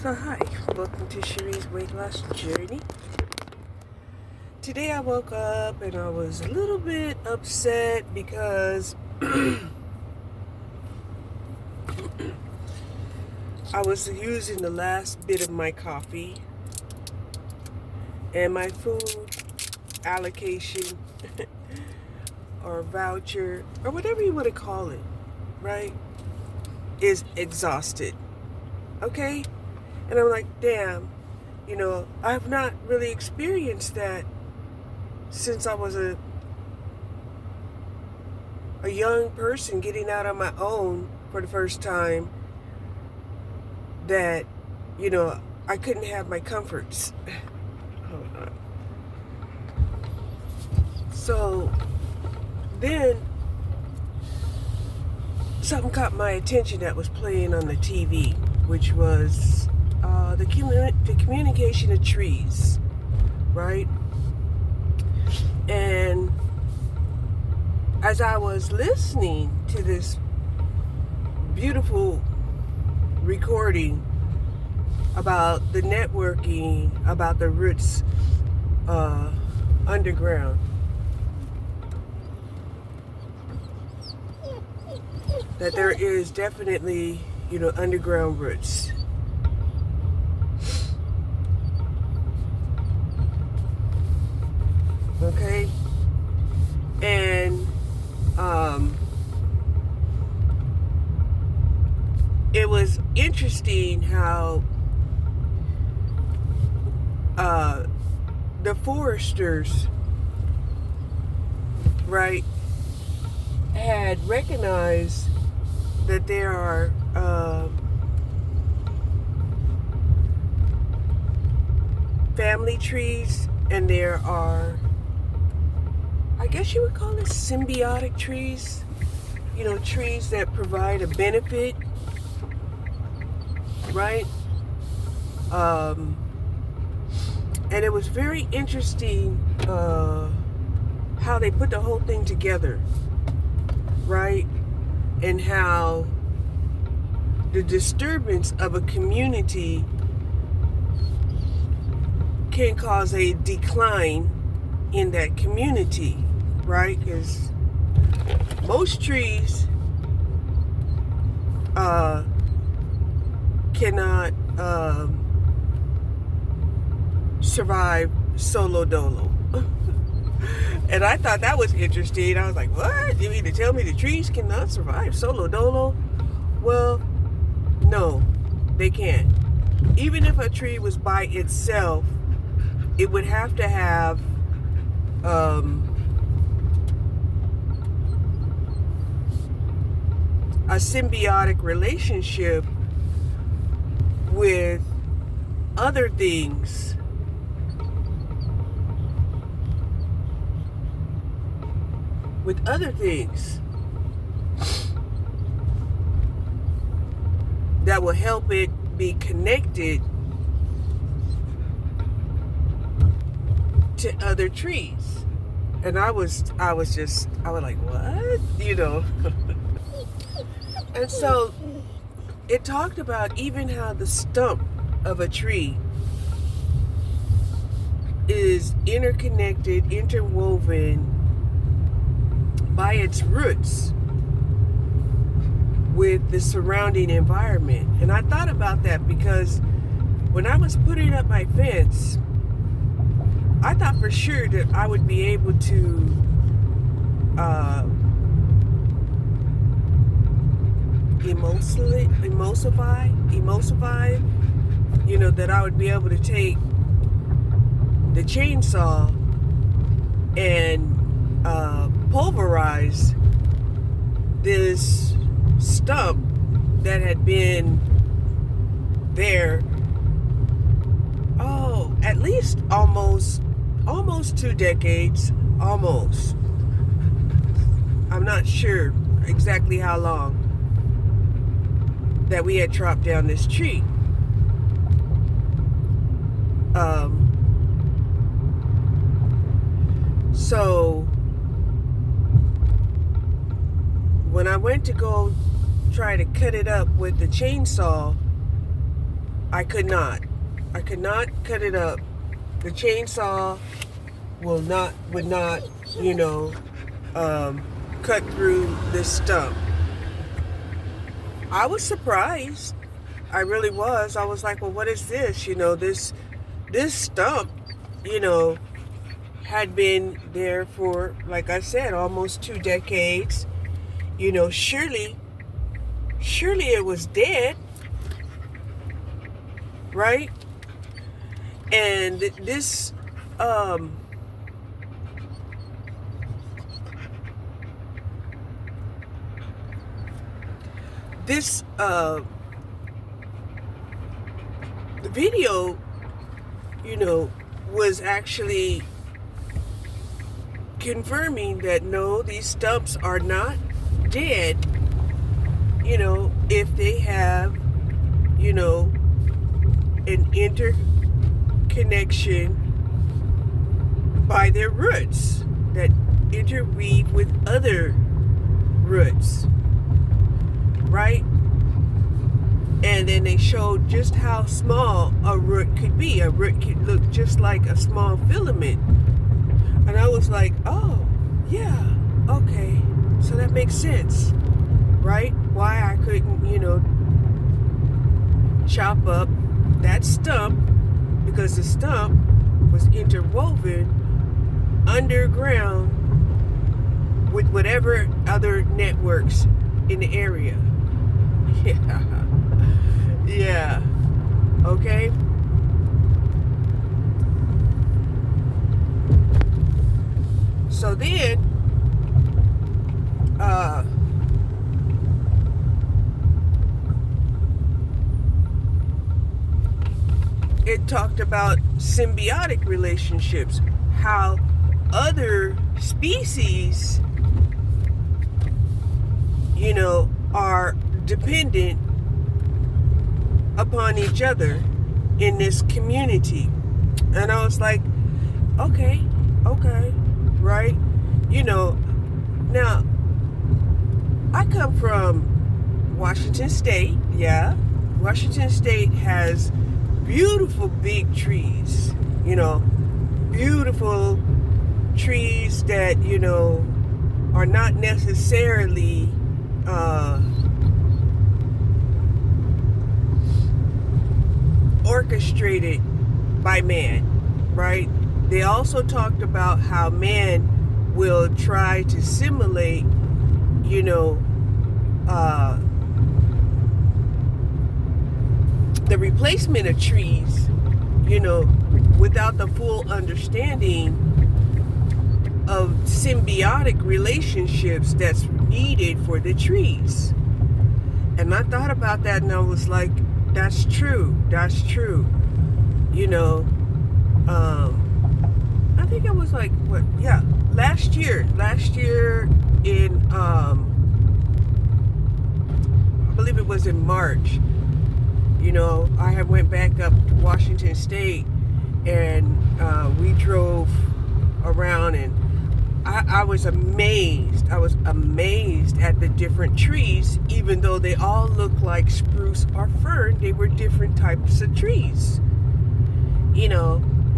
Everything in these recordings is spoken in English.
So hi, welcome to Cherie's Weight Loss Journey. Today I woke up and I was a little bit upset because I was using the last bit of my coffee and my food allocation or voucher or whatever you want to call it, right, is exhausted. Okay? And I'm like, damn, I've not really experienced that since I was a young person getting out on my own for the first time, that, I couldn't have my comforts. Hold on. So then something caught my attention that was playing on the TV, which was the communication of trees, right? And as I was listening to this beautiful recording about the networking, about the roots underground, that there is definitely, underground roots. Okay? And it was interesting how the foresters, right, had recognized that there are family trees, and there are, I guess you would call it, symbiotic trees, trees that provide a benefit, right? And it was very interesting how they put the whole thing together, right? And how the disturbance of a community can cause a decline in that community, right? Because most trees cannot survive solo dolo. And I thought that was interesting. I was like, what? You mean to tell me the trees cannot survive solo dolo? Well, no, they can't. Even if a tree was by itself, it would have to have a symbiotic relationship with other things. With other things that will help it be connected to other trees. And I was like, what? And so it talked about even how the stump of a tree is interconnected, interwoven by its roots with the surrounding environment. And I thought about that because when I was putting up my fence, I thought for sure that I would be able to emulsify, that I would be able to take the chainsaw and pulverize this stump that had been there, at least almost 2 decades, almost. I'm not sure exactly how long that we had chopped down this tree. So when I went to go try to cut it up with the chainsaw, I could not cut it up. The chainsaw would not, cut through this stump. I was surprised. I really was. I was like, well, what is this? This stump, had been there for, like I said, almost 2 decades. Surely it was dead, right? And this, the video, was actually confirming that no, these stumps are not dead, if they have, an interconnection by their roots that interweave with other roots, right? And then they showed just how small a root could be. A root could look just like a small filament. And I was like, oh, yeah, okay. So that makes sense, right? Why I couldn't, chop up that stump, because the stump was interwoven underground with whatever other networks in the area. Yeah. Okay. So then, it talked about symbiotic relationships, how other species, are dependent upon each other in this community. And I was like, okay, right? Now, I come from Washington State, yeah. Washington State has beautiful big trees, beautiful trees that, are not necessarily orchestrated by man, right? They also talked about how man will try to simulate, the replacement of trees, without the full understanding of symbiotic relationships that's needed for the trees. And I thought about that and I was like, that's true. I think it was like, last year in, I believe it was in March, I had went back up to Washington State and we drove around, and I was amazed. I was amazed at the different trees. Even though they all look like spruce or fern, they were different types of trees.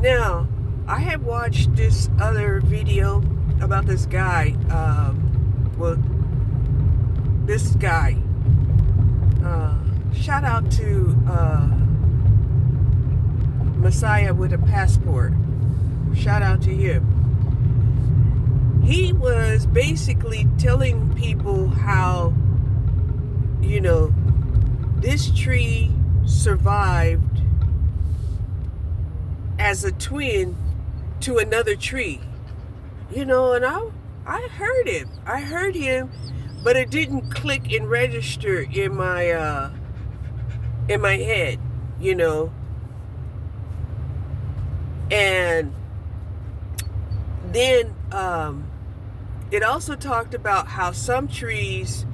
Now, I had watched this other video about this guy. Shout out to Messiah with a Passport. Shout out to him. He was basically telling people how, this tree survived as a twin to another tree. And I heard him, but it didn't click and register in my head, And then it also talked about how some trees,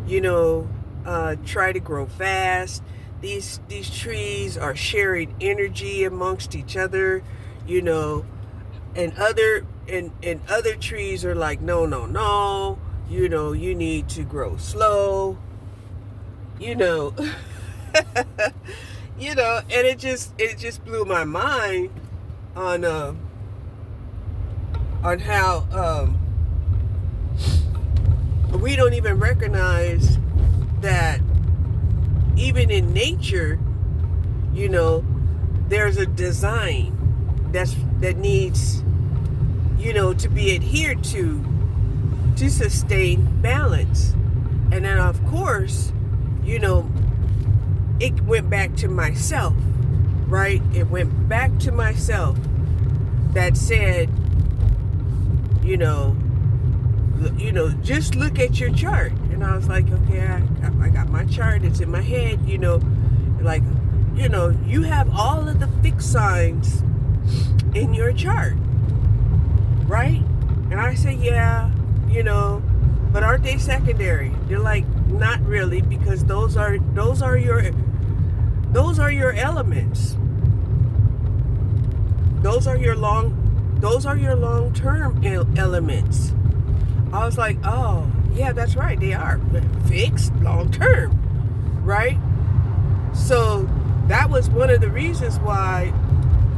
try to grow fast. These trees are sharing energy amongst each other, and other trees are like, no, you need to grow slow, And it just blew my mind on how we don't even recognize that even in nature, there's a design that needs, to be adhered to sustain balance. And then of course, it went back to myself, right? It went back to myself that said, just look at your chart. And I was like, okay, I got my chart. It's in my head, like, you have all of the fixed signs in your chart, right? And I say, yeah, but aren't they secondary? They're like, not really, because those are your elements. Those are your long-term elements. I was like, oh, yeah, that's right. They are fixed long-term, right? So that was one of the reasons why,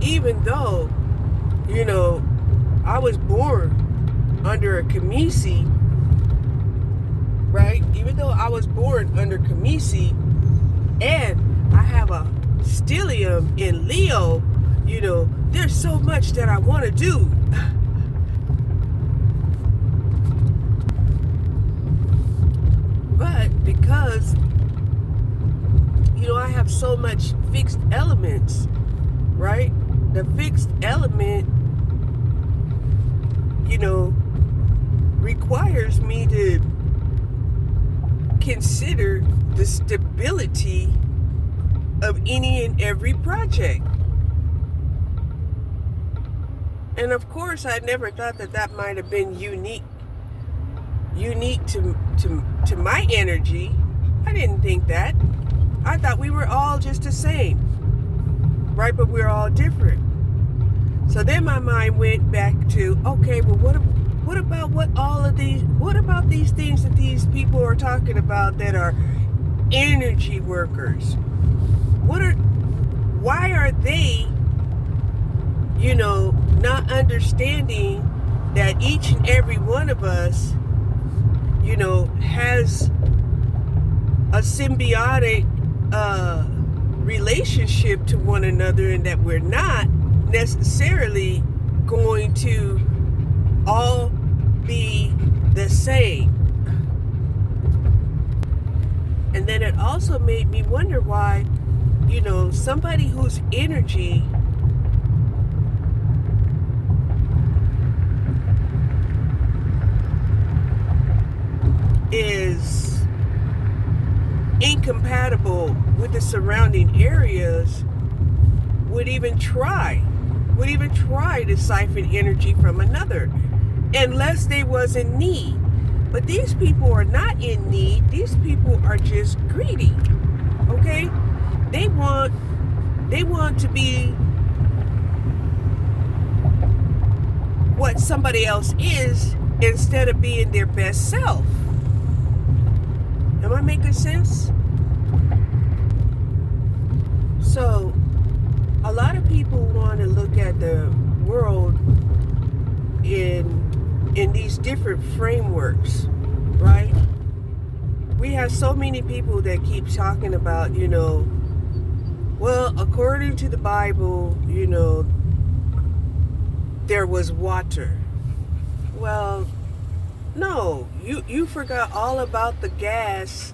even though, I was born under a Kemisi, right? Even though I was born under Kemisi, and I have a stellium in Leo, there's so much that I want to do. But because, I have so much fixed elements, right? The fixed element, requires me to consider the stability of any and every project. And of course, I never thought that might have been unique to my energy. I didn't think that. I thought we were all just the same, right? But we're all different. So then my mind went back to, okay, well, what about these things that these people are talking about that are energy workers? Why are they, not understanding that each and every one of us, has a symbiotic relationship to one another, and that we're not necessarily going to all be the same. And then it also made me wonder why, somebody whose energy is incompatible with the surrounding areas would even try to siphon energy from another, unless they was in need. But these people are not in need. These people are just greedy. Okay? They want to be what somebody else is instead of being their best self. Am I making sense? So, a lot of people want to look at the world in these different frameworks, right? We have so many people that keep talking about, well, according to the Bible, there was water. Well, no, you forgot all about the gas,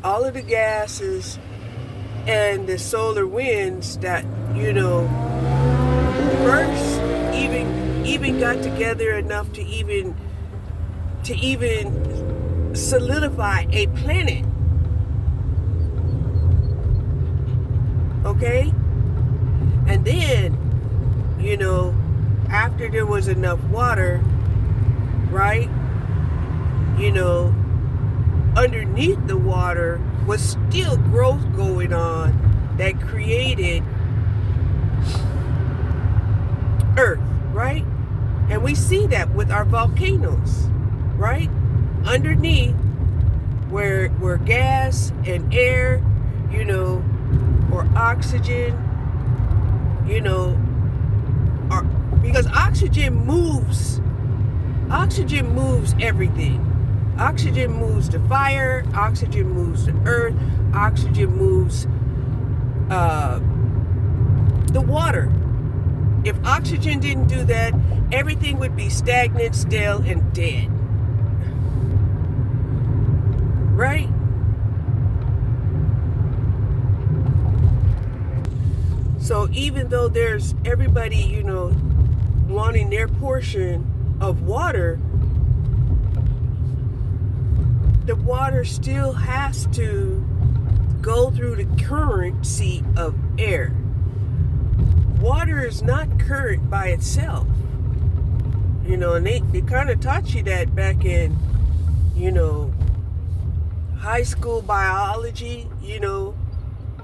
all of the gases and the solar winds that, first even got together enough to even solidify a planet. Okay? And then, after there was enough water, right? Underneath the water was still growth going on that created Earth, right? And we see that with our volcanoes, right? Underneath where gas and air, oxygen, you know, because oxygen moves everything. Oxygen moves the fire, oxygen moves the earth, oxygen moves the water. If oxygen didn't do that, everything would be stagnant, stale, and dead. Right? So even though there's everybody, you know, wanting their portion of water, the water still has to go through the currency of air. Water is not current by itself. You know, and they kind of taught you that back in, you know, high school biology, you know,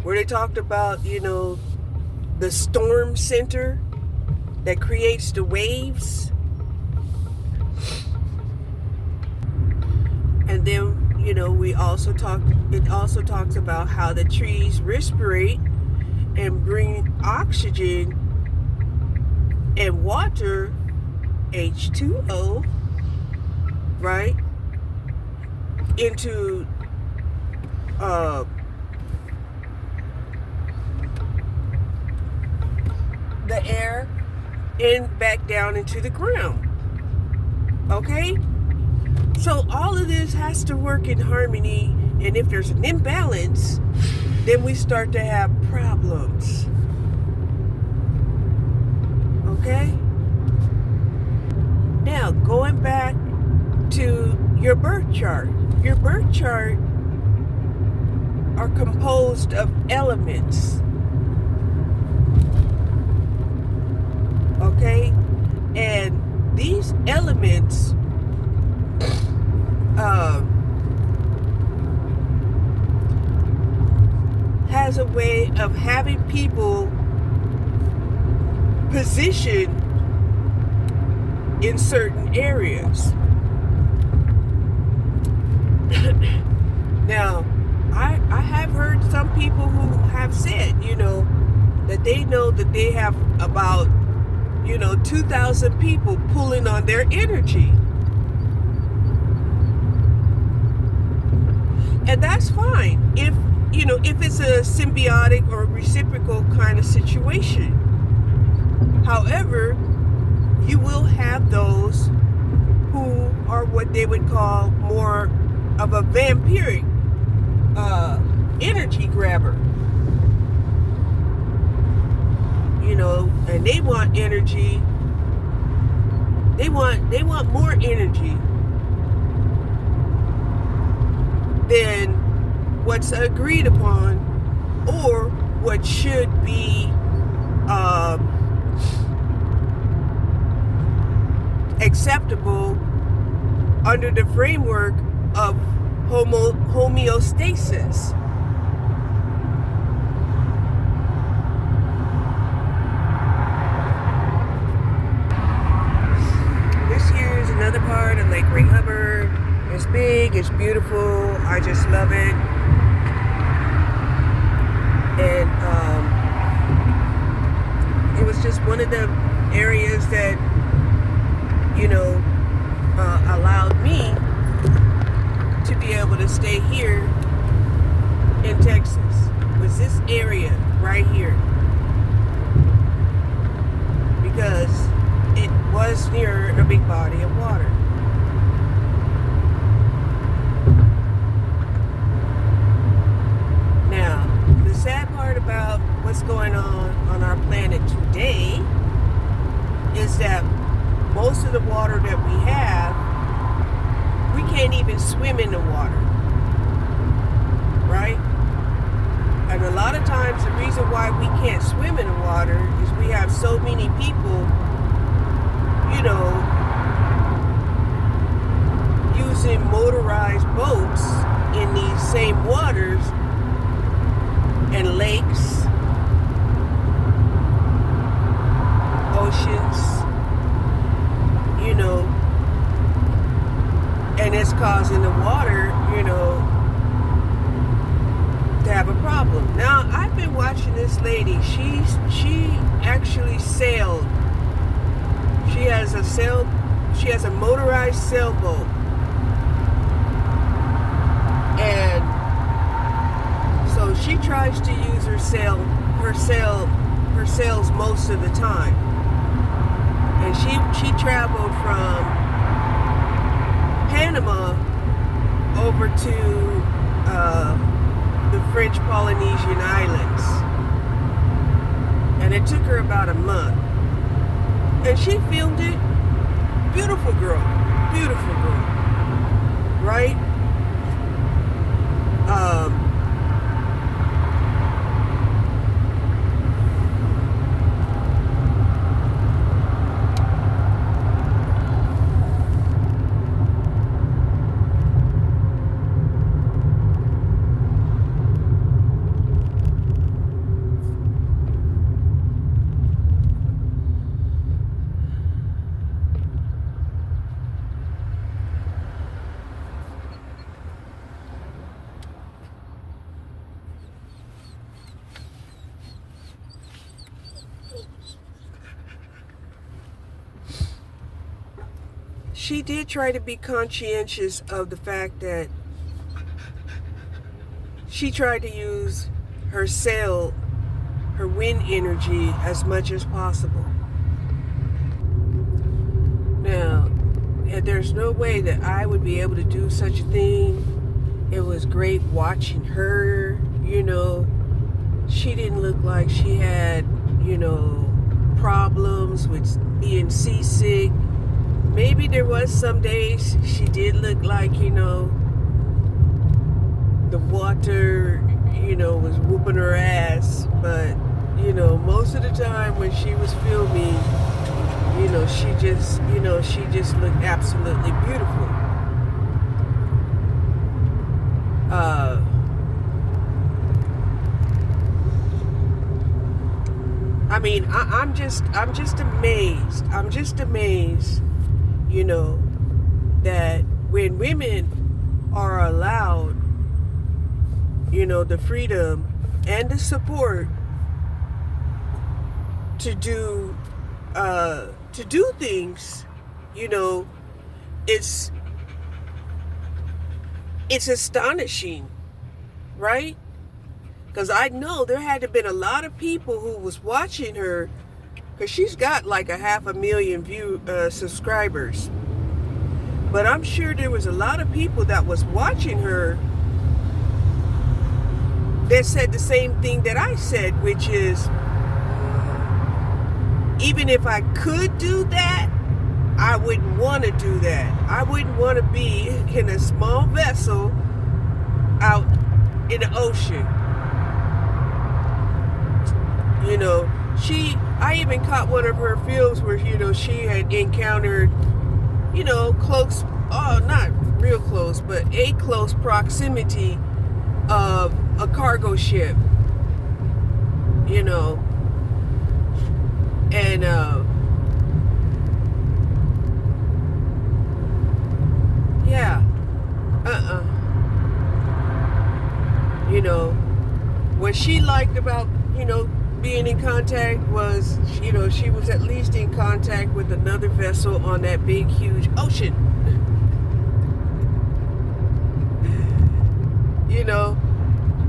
where they talked about, you know, the storm center that creates the waves. And then, you know, it also talks about how the trees respirate and bring oxygen and water, H2O, right, into the air and back down into the ground. Okay? So all of this has to work in harmony, and if there's an imbalance, then we start to have problems. Okay? Now, going back to your birth chart. Your birth chart are composed of elements. Okay? And these elements has a way of having people positioned in certain areas. Now, I have heard some people who have said, you know that they have about, you know, 2,000 people pulling on their energy. And that's fine if, you know, if it's a symbiotic or reciprocal kind of situation. However, you will have those who are what they would call more of a vampiric energy grabber. You know, and they want energy. They want more energy than what's agreed upon or what should be acceptable under the framework of homeostasis. This here is another part of Lake Ray Hubbard. It's big, it's beautiful, I just love it. And it was just one of the areas that, you know, allowed me to be able to stay here in Texas. Was this area right here, because it was near a big body of water. Now, the sad part about what's going on our planet today is that most of the water that we have, we can't even swim in the water, right? And a lot of times the reason why we can't swim in the water is we have so many people, you know, using motorized boats in these same waters and lakes, oceans, you know, and it's causing the water, you know, to have a problem. problem. Now, I've been watching this lady. She actually sailed. She has a motorized sailboat. And so she tries to use her sails most of the time. And she traveled from Panama over to the French Polynesian Islands. And it took her about a month. And she filmed it. Beautiful girl. Beautiful girl. Right? She did try to be conscientious of the fact that she tried to use her sail, her wind energy as much as possible. Now, there's no way that I would be able to do such a thing. It was great watching her, She didn't look like she had, problems with being seasick. Maybe there was some days she did look like, the water, was whooping her ass. But, most of the time when she was filming, she just looked absolutely beautiful. I'm just amazed. I'm just amazed, that when women are allowed, the freedom and the support to do things, it's astonishing, right? Because I know there had to have been a lot of people who was watching her, because she's got like 500,000 subscribers. But I'm sure there was a lot of people that was watching her that said the same thing that I said, which is, even if I could do that, I wouldn't want to do that. I wouldn't want to be in a small vessel out in the ocean. I even caught one of her films where, she had encountered, close, not real close, but a close proximity of a cargo ship, and, yeah, what she liked about, being in contact was, she was at least in contact with another vessel on that big, huge ocean.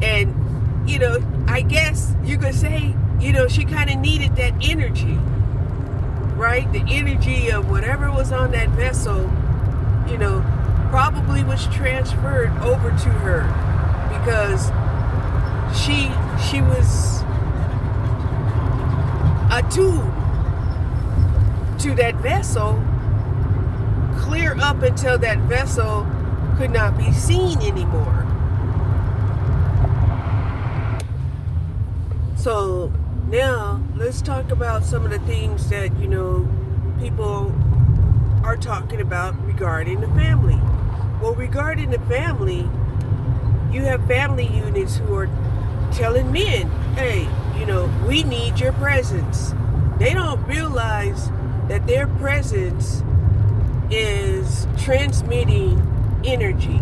And, I guess you could say, she kind of needed that energy, right? The energy of whatever was on that vessel, probably was transferred over to her, because she was attuned to that vessel clear up until that vessel could not be seen anymore. So now let's talk about some of the things that, people are talking about regarding the family. Well, regarding the family, you have family units who are telling men, hey, we need your presence. They don't realize that their presence is transmitting energy,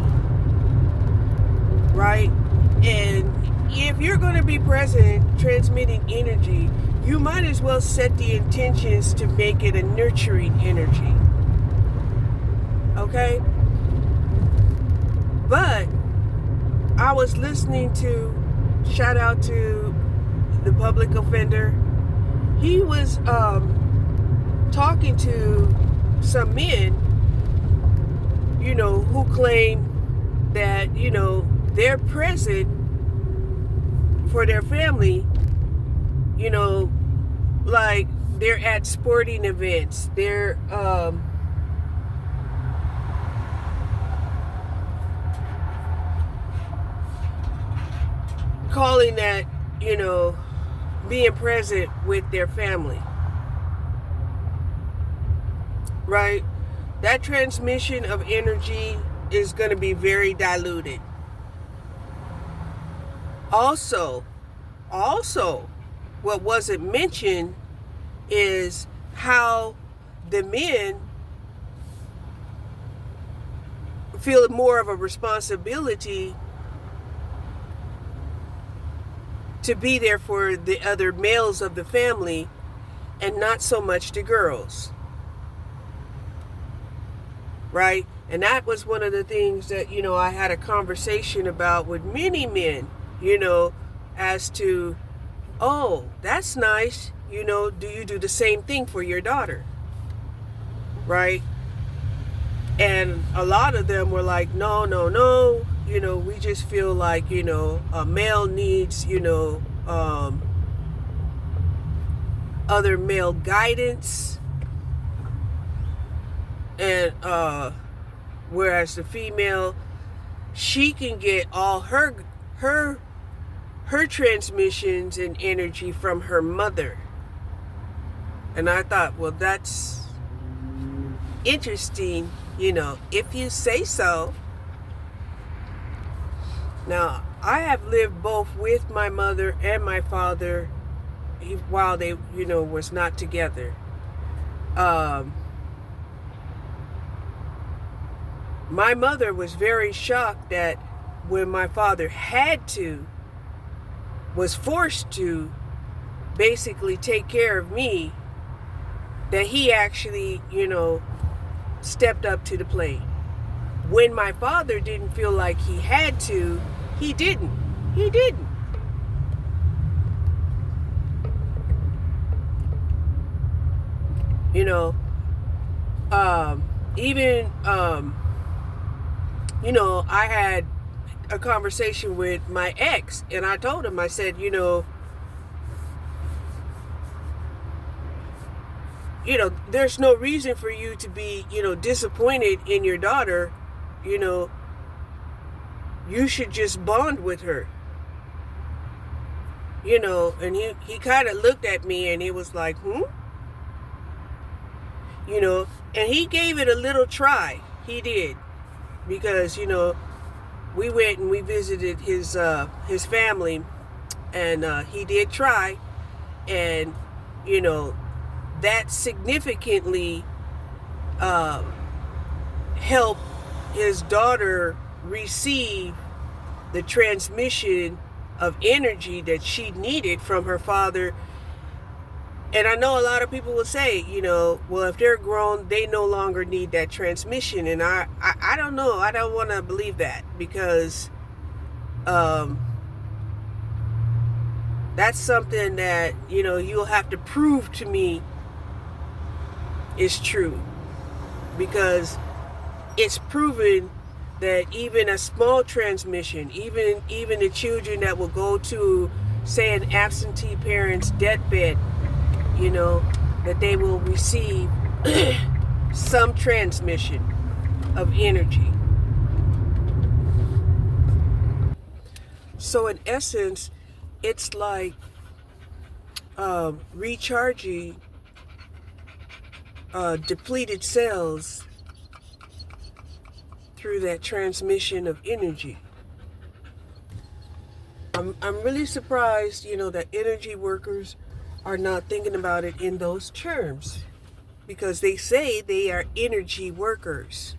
right? And if you're going to be present transmitting energy, you might as well set the intentions to make it a nurturing energy. Okay? But I was listening to, shout out to the public offender. He was talking to some men, who claim that, they're present for their family, like they're at sporting events. They're calling that, being present with their family. Right? That transmission of energy is going to be very diluted. Also, what wasn't mentioned is how the men feel more of a responsibility to be there for the other males of the family and not so much the girls. Right? And that was one of the things that, I had a conversation about with many men, as to, oh, that's nice. Do you do the same thing for your daughter? Right? And a lot of them were like, no. We just feel like, a male needs, other male guidance. And whereas the female, she can get all her transmissions and energy from her mother. And I thought, well, that's interesting, if you say so. Now, I have lived both with my mother and my father while they, was not together. My mother was very shocked that when my father was forced to basically take care of me, that he actually, stepped up to the plate. When my father didn't feel like he had to, he didn't. Even, I had a conversation with my ex, and I told him, I said, there's no reason for you to be, disappointed in your daughter. You should just bond with her. And he kind of looked at me and he was like, and he gave it a little try. He did. Because, we went and we visited his family, and he did try, and, that significantly helped his daughter receive the transmission of energy that she needed from her father. And I know a lot of people will say, well, if they're grown, they no longer need that transmission. And I don't know. I don't want to believe that, because that's something that, you'll have to prove to me is true. Because it's proven that even a small transmission, even the children that will go to, say, an absentee parent's deathbed, that they will receive some transmission of energy. So in essence, it's like recharging depleted cells through that transmission of energy. I'm really surprised, that energy workers are not thinking about it in those terms, because they say they are energy workers.